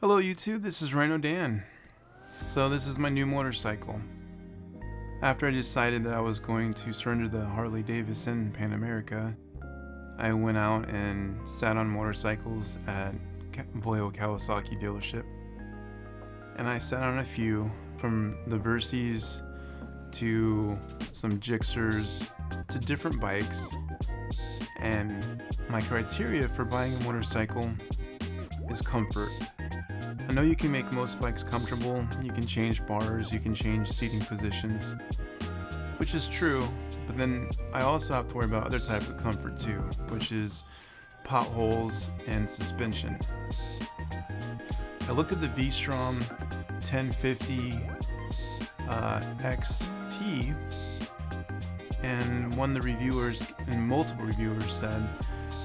Hello YouTube, this is Rhino Dan. So this is my new motorcycle. After I decided that I was going to surrender the Harley Davidson Pan America, I went out and sat on motorcycles at Vallejo Kawasaki dealership. And I sat on a few, from the Versys to some Gixxers to different bikes. And my criteria for buying a motorcycle is comfort. I know you can make most bikes comfortable, you can change bars, you can change seating positions, which is true, but then I also have to worry about other type of comfort too, which is potholes and suspension. I looked at the V Strom 1050 XT, and one of the reviewers and multiple reviewers said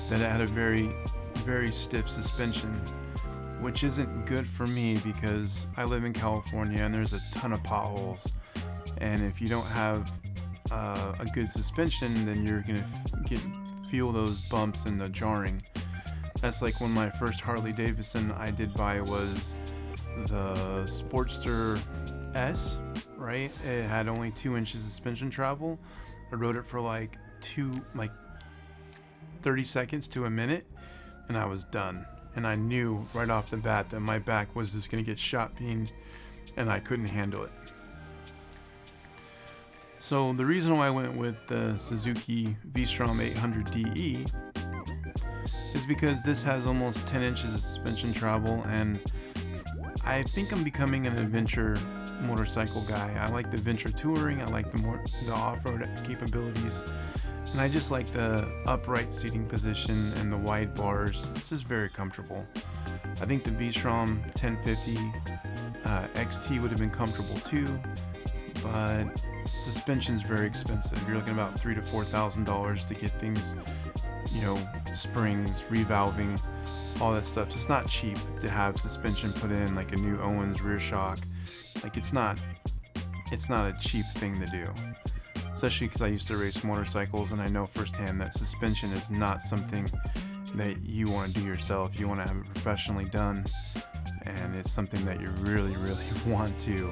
that it had a very stiff suspension, which isn't good for me because I live in California and there's a ton of potholes, and if you don't have a good suspension, then you're gonna feel those bumps and the jarring. That's like when my first Harley Davidson I did buy was the Sportster S, right? It had only 2 inches of suspension travel. I rode it for like 30 seconds to a minute and I was done. And I knew right off the bat that my back was just going to get shot beamed and I couldn't handle it. So the reason why I went with the Suzuki V Strom 800DE is because this has almost 10 inches of suspension travel, and I think I'm becoming an adventure motorcycle guy. I like the adventure touring, I like the off-road capabilities, and I just like the upright seating position and the wide bars. It's just very comfortable. I think the V Strom 1050 XT would have been comfortable too, but suspension's very expensive. You're looking about $3,000 to $4,000 to get things, springs, revalving, all that stuff. It's not cheap to have suspension put in, like a new Owens rear shock. Like it's not a cheap thing to do. Especially because I used to race motorcycles and I know firsthand that suspension is not something that you want to do yourself. You want to have it professionally done, and it's something that you really want to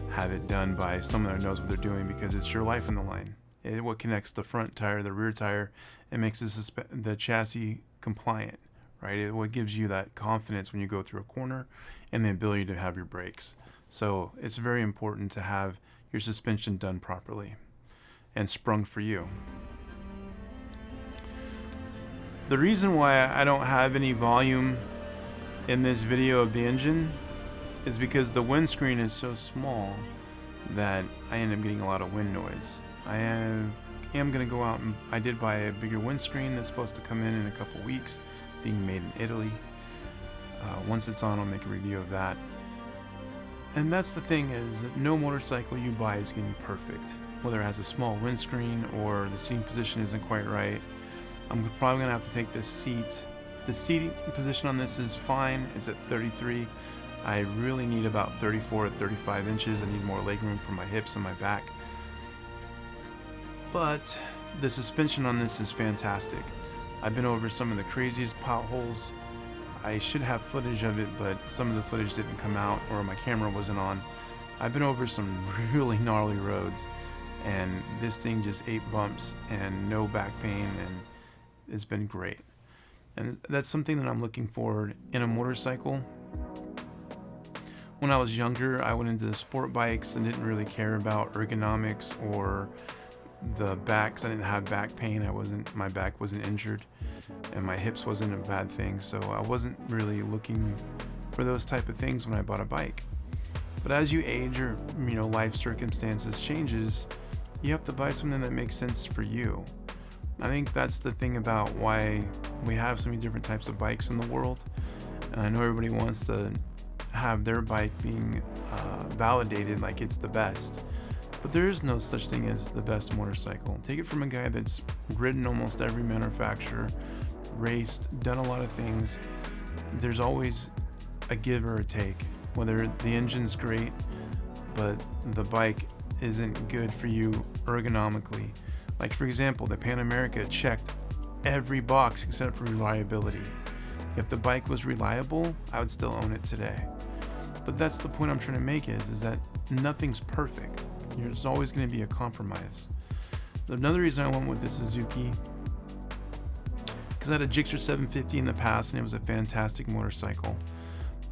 have it done by someone that knows what they're doing, because it's your life on the line. What connects the front tire, the rear tire, it makes the chassis compliant, right? What gives you that confidence when you go through a corner and the ability to have your brakes. So it's very important to have your suspension done properly and sprung for you. The reason why I don't have any volume in this video of the engine is because the windscreen is so small that I end up getting a lot of wind noise. I am going to go out and I did buy a bigger windscreen that's supposed to come in a couple weeks, being made in Italy. Once it's on, I'll make a review of that. And that's the thing, is that no motorcycle you buy is going to be perfect. Whether it has a small windscreen or the seating position isn't quite right. I'm probably going to have to take this seat. The seating position on this is fine. It's at 33. I really need about 34 to 35 inches. I need more legroom for my hips and my back. But the suspension on this is fantastic. I've been over some of the craziest potholes. I should have footage of it, but some of the footage didn't come out or my camera wasn't on. I've been over some really gnarly roads, and this thing just ate bumps and no back pain, and it's been great. And that's something that I'm looking for in a motorcycle. When I was younger, I went into the sport bikes and didn't really care about ergonomics or the backs. I didn't have back pain. My back wasn't injured, and my hips wasn't a bad thing. So I wasn't really looking for those type of things when I bought a bike. But as you age or life circumstances changes, you have to buy something that makes sense for you. I think that's the thing about why we have so many different types of bikes in the world. And I know everybody wants to have their bike being validated like it's the best, but there is no such thing as the best motorcycle. Take it from a guy that's ridden almost every manufacturer, raced, done a lot of things. There's always a give or a take. Whether the engine's great but the bike isn't good for you ergonomically. Like for example, the Pan America checked every box except for reliability. If the bike was reliable, I would still own it today. But that's the point I'm trying to make is that nothing's perfect. There's always going to be a compromise. Another reason I went with the Suzuki, because I had a Gixxer 750 in the past and it was a fantastic motorcycle.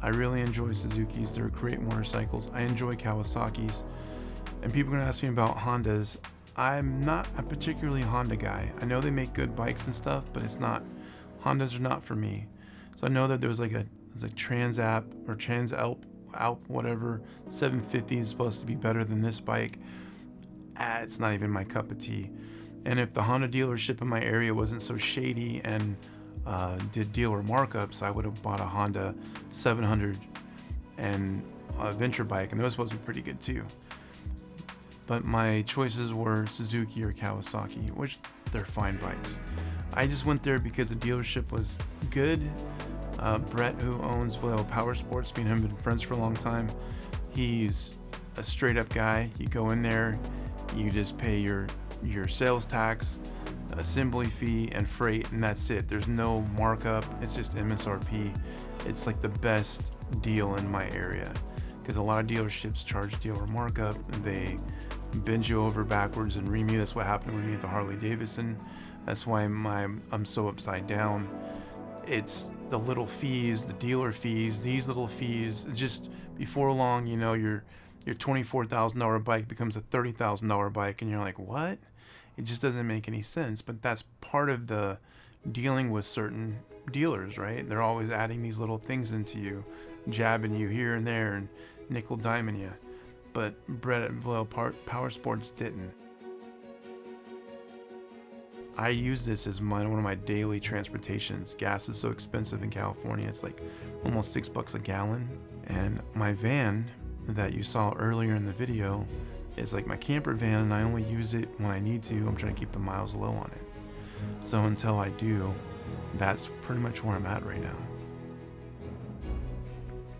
I really enjoy Suzukis. They're great motorcycles. I enjoy Kawasaki's. And people are going to ask me about Hondas. I'm not a particularly Honda guy. I know they make good bikes and stuff, but Hondas are not for me. So I know that there's like a Transalp or Transalp, whatever, 750 is supposed to be better than this bike. It's not even my cup of tea. And if the Honda dealership in my area wasn't so shady and did dealer markups, I would have bought a Honda 700 and a Venture bike, and those supposed to be pretty good too. But my choices were Suzuki or Kawasaki, which they're fine bikes. I just went there because the dealership was good. Brett, who owns Vallejo Powersports, me and him have been friends for a long time. He's a straight up guy. You go in there, you just pay your sales tax, assembly fee, and freight, and that's it. There's no markup. It's just MSRP. It's like the best deal in my area, because a lot of dealerships charge dealer markup and they bend you over backwards and ream you. That's what happened with me at the Harley Davidson. That's why I'm so upside down. It's the little fees, the dealer fees, these little fees. Just before long, you know, your $24,000 bike becomes a $30,000 bike, and you're like, what? It just doesn't make any sense. But that's part of the dealing with certain dealers, right? They're always adding these little things into you, jabbing you here and there and nickel diming you. But Brett at Vallejo Powersports didn't. I use this as one of my daily transportations. Gas is so expensive in California. It's like almost $6 a gallon. And my van that you saw earlier in the video is like my camper van, and I only use it when I need to. I'm trying to keep the miles low on it. So until I do, that's pretty much where I'm at right now.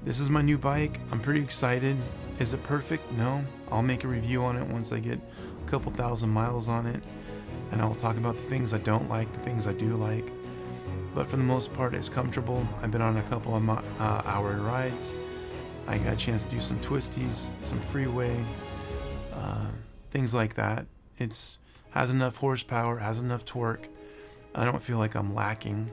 This is my new bike. I'm pretty excited. Is it perfect? No. I'll make a review on it once I get a couple thousand miles on it, and I'll talk about the things I don't like, the things I do like. But for the most part, it's comfortable. I've been on a couple of hour rides. I got a chance to do some twisties, some freeway, things like that. It's has enough horsepower, has enough torque. I don't feel like I'm lacking.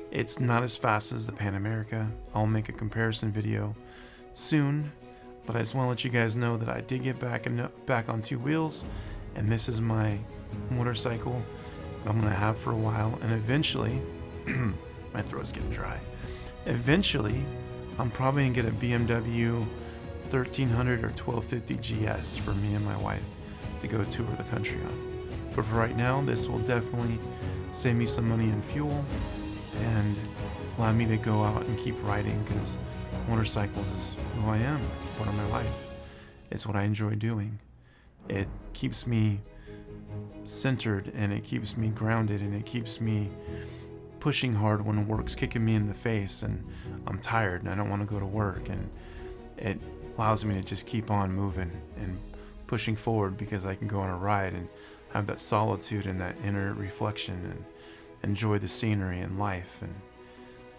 It's not as fast as the Pan America. I'll make a comparison video soon, but I just want to let you guys know that I did get back on two wheels, and this is my motorcycle I'm gonna have for a while. And eventually, my throat's getting dry. Eventually, I'm probably gonna get a BMW 1300 or 1250 GS for me and my wife to go tour the country on. But for right now, this will definitely save me some money in fuel and allow me to go out and keep riding, because motorcycles is who I am. It's part of my life. It's what I enjoy doing. It keeps me centered, and it keeps me grounded, and it keeps me pushing hard when work's kicking me in the face and I'm tired and I don't want to go to work, and it allows me to just keep on moving and pushing forward, because I can go on a ride and have that solitude and that inner reflection and enjoy the scenery and life, and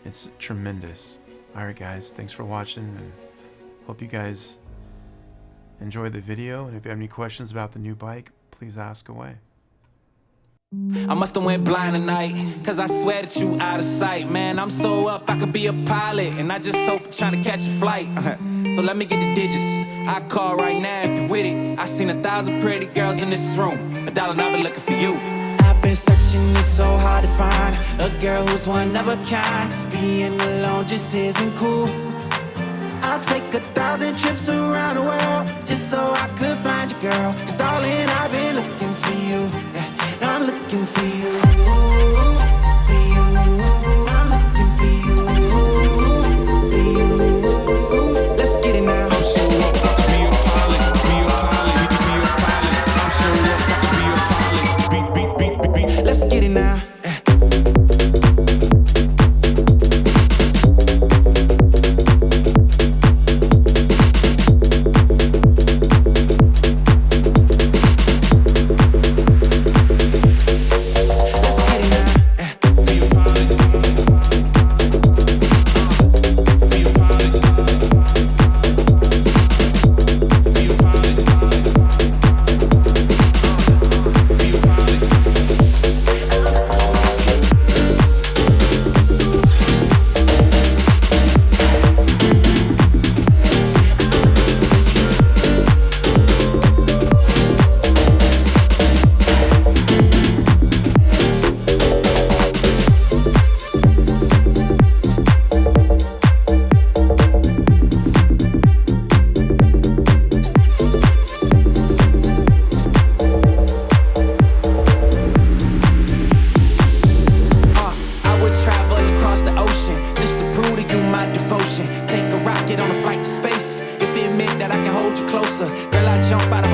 it's tremendous. Alright guys, thanks for watching, and hope you guys enjoy the video, and if you have any questions about the new bike, please ask away. I must have went blind tonight, cause I swear that you out of sight. Man, I'm so up, I could be a pilot, and I just hope trying to catch a flight. So let me get the digits, I call right now if you with it. I seen 1,000 pretty girls in this room, $1 and I've been looking for you. I've been searching, it's so hard to find a girl who's one of a kind, cause being alone just isn't cool. I'll take 1,000 trips around the world just so I could find you, girl. Cause darling, I've been looking for you, yeah. I'm looking for you, for you. I'm looking for you, for you. Let's get it now. I'm so up, I could be a pilot, be a pilot, be a pilot. I'm so up, I could be a pilot. Beat. Let's get it now. Let's get it on a flight to space. If you admit that I can hold you closer, girl, I jump out of